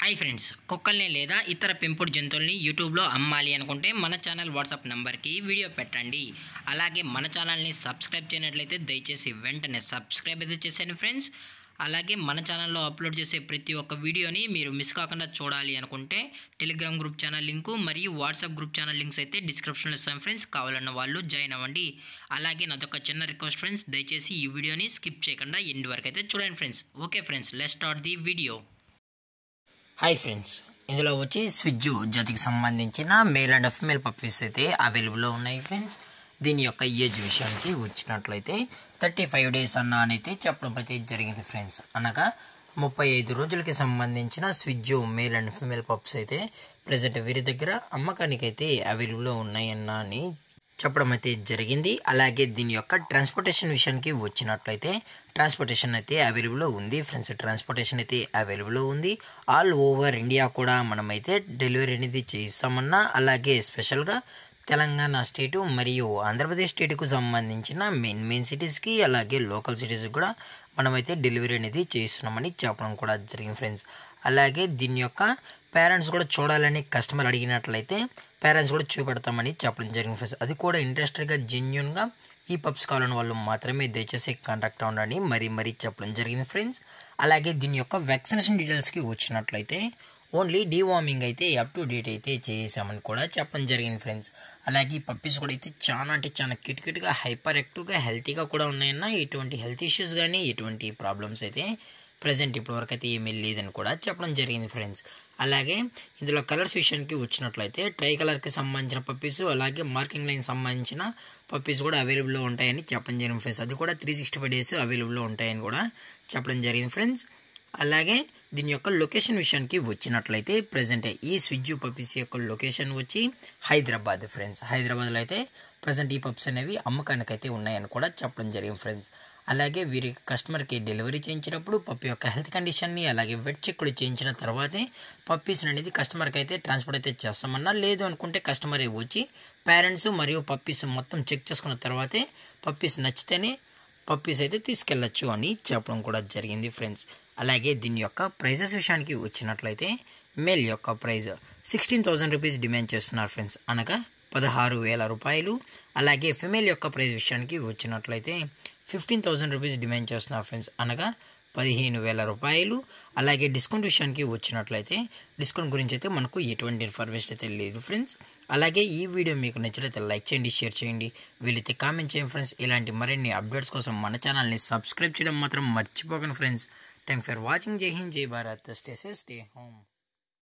Hi friends, కుక్కల్ని లేదా ఇతర పెంపుడు జంతువుల్ని యూట్యూబ్లో అమ్మాలి అనుకుంటే మన ఛానల్ వాట్సాప్ నెంబర్కి వీడియో పెట్టండి. అలాగే మన ఛానల్ని సబ్స్క్రైబ్ చేయనట్లయితే దయచేసి వెంటనే సబ్స్క్రైబ్ అయితే చేసేయండి ఫ్రెండ్స్. అలాగే మన ఛానల్లో అప్లోడ్ చేసే ప్రతి ఒక్క వీడియోని మీరు మిస్ కాకుండా చూడాలి అనుకుంటే టెలిగ్రామ్ గ్రూప్ ఛానల్ లింకు మరియు వాట్సాప్ గ్రూప్ ఛానల్ లింక్స్ అయితే డిస్క్రిప్షన్లో ఇస్తాం ఫ్రెండ్స్. కావాలన్న వాళ్ళు జాయిన్ అవ్వండి. అలాగే నాదొక చిన్న రిక్వెస్ట్ ఫ్రెండ్స్, దయచేసి ఈ వీడియోని స్కిప్ చేయకుండా ఎండ్ వరకు అయితే చూడండి friends. Okay friends, let's start the video. Hi friends, ఇందులో వచ్చి స్విజ్జు జాతికి సంబంధించిన మేల్ అండ్ ఫీమేల్ పప్పీస్ అయితే అవైలబుల్లో ఉన్నాయి ఫ్రెండ్స్. దీని యొక్క ఏజ్ విషయానికి వచ్చినట్లయితే 35 days అయితే చెప్పడం అయితే జరిగింది ఫ్రెండ్స్. అనగా 35 రోజులకి సంబంధించిన స్విజ్జు మేల్ అండ్ ఫీమేల్ పప్స్ అయితే ప్రజెంట్ వీరి దగ్గర అమ్మకానికి అయితే అవైలబుల్లో ఉన్నాయన్నా అని చెప్పడం అయితే జరిగింది. అలాగే దీని యొక్క ట్రాన్స్పోర్టేషన్ విషయానికి వచ్చినట్లయితే ట్రాన్స్పోర్టేషన్ అయితే అవైలబుల్లో ఉంది ఫ్రెండ్స్. ట్రాన్స్పోర్టేషన్ అయితే అవైలబుల్లో ఉంది. ఆల్ ఓవర్ ఇండియా కూడా మనమైతే డెలివరీ అనేది చేస్తామన్నా, అలాగే స్పెషల్గా తెలంగాణ స్టేటు మరియు ఆంధ్రప్రదేశ్ స్టేట్కు సంబంధించిన మెయిన్ సిటీస్కి అలాగే లోకల్ సిటీస్కి కూడా మనమైతే డెలివరీ అనేది చేస్తున్నామని చెప్పడం కూడా జరిగింది ఫ్రెండ్స్. అలాగే దీని యొక్క పేరెంట్స్ కూడా చూడాలని కస్టమర్ అడిగినట్లయితే పేరెంట్స్ కూడా చూపెడతామని చెప్పడం జరిగింది ఫ్రెండ్స్. అది కూడా ఇంట్రెస్టెడ్గా జెన్యూన్గా ఈ పప్స్ కావాలని వాళ్ళు మాత్రమే దయచేసి కాంటాక్ట్ అవ్వండి మరీ చెప్పడం జరిగింది ఫ్రెండ్స్. అలాగే దీని యొక్క వ్యాక్సినేషన్ డీటెయిల్స్కి వచ్చినట్లయితే ఓన్లీ డీవార్మింగ్ అయితే అప్ టు డేట్ అయితే చేసామని కూడా చెప్పడం జరిగింది ఫ్రెండ్స్. అలాగే ఈ పప్పీస్ కూడా అయితే చాలా క్యూట్గా హైపర్ యాక్టివ్గా హెల్తీగా కూడా ఉన్నాయన్న. ఎటువంటి హెల్త్ ఇష్యూస్ కానీ ఎటువంటి ప్రాబ్లమ్స్ అయితే ప్రజెంట్ ఇప్పటివరకు అయితే ఏమీ లేదని కూడా చెప్పడం జరిగింది ఫ్రెండ్స్. అలాగే ఇందులో కలర్స్ విషయానికి వచ్చినట్లయితే ట్రై కలర్కి సంబంధించిన పప్పీస్ అలాగే మార్కింగ్ లైన్ సంబంధించిన పప్పీస్ కూడా అవైలబుల్లో ఉంటాయని చెప్పడం జరిగింది ఫ్రెండ్స్. అది కూడా 365 days అవైలబుల్లో ఉంటాయని కూడా చెప్పడం జరిగింది ఫ్రెండ్స్. అలాగే దీని యొక్క లొకేషన్ విషయానికి వచ్చినట్లయితే ప్రజెంట్ ఈ స్విజ్జు పప్పీస్ యొక్క లొకేషన్ వచ్చి హైదరాబాద్ ఫ్రెండ్స్. హైదరాబాద్లో అయితే ప్రజెంట్ ఈ పప్స్ అనేవి అమ్మకానికి అయితే ఉన్నాయని కూడా చెప్పడం జరిగింది ఫ్రెండ్స్. అలాగే వీరి కస్టమర్కి డెలివరీ చేయించినప్పుడు పప్పి యొక్క హెల్త్ కండిషన్ని అలాగే వెట్ చెక్ కూడా చేయించిన తర్వాతే పప్పీస్ అనేది కస్టమర్కి అయితే ట్రాన్స్పోర్ట్ అయితే చేస్తామన్నా. లేదు అనుకుంటే కస్టమర్ వచ్చి పేరెంట్స్ మరియు పప్పీస్ మొత్తం చెక్ చేసుకున్న తర్వాతే పప్పీస్ నచ్చితేనే పప్పీస్ అయితే తీసుకెళ్ళచ్చు అని చెప్పడం కూడా జరిగింది ఫ్రెండ్స్. అలాగే దీని యొక్క ప్రైజెస్ విషయానికి వచ్చినట్లయితే మేల్ యొక్క ప్రైజ్ 16,000 రూపీస్ డిమాండ్ చేస్తున్నారు ఫ్రెండ్స్, అనగా 16,000 రూపాయలు. అలాగే ఫిమేల్ యొక్క ప్రైజ్ విషయానికి వచ్చినట్లయితే 15,000 రూపీస్ డిమాండ్ చేస్తున్నారు ఫ్రెండ్స్, అనగా 15,000 రూపాయలు. అలాగే డిస్కౌంట్ విషయానికి వచ్చినట్లయితే డిస్కౌంట్ గురించి అయితే మనకు ఎటువంటి ఇన్ఫర్మేషన్ అయితే లేదు ఫ్రెండ్స్. అలాగే ఈ వీడియో మీకు నచ్చినట్లయితే లైక్ చేయండి, షేర్ చేయండి, వీలైతే కామెంట్ చేయండి ఫ్రెండ్స్. ఇలాంటి మరిన్ని అప్డేట్స్ కోసం మన ఛానల్ని సబ్స్క్రైబ్ చేయడం మాత్రం మర్చిపోకండి ఫ్రెండ్స్. Thanks for watching. జై హింద్, జై Bharat, stay safe, stay home.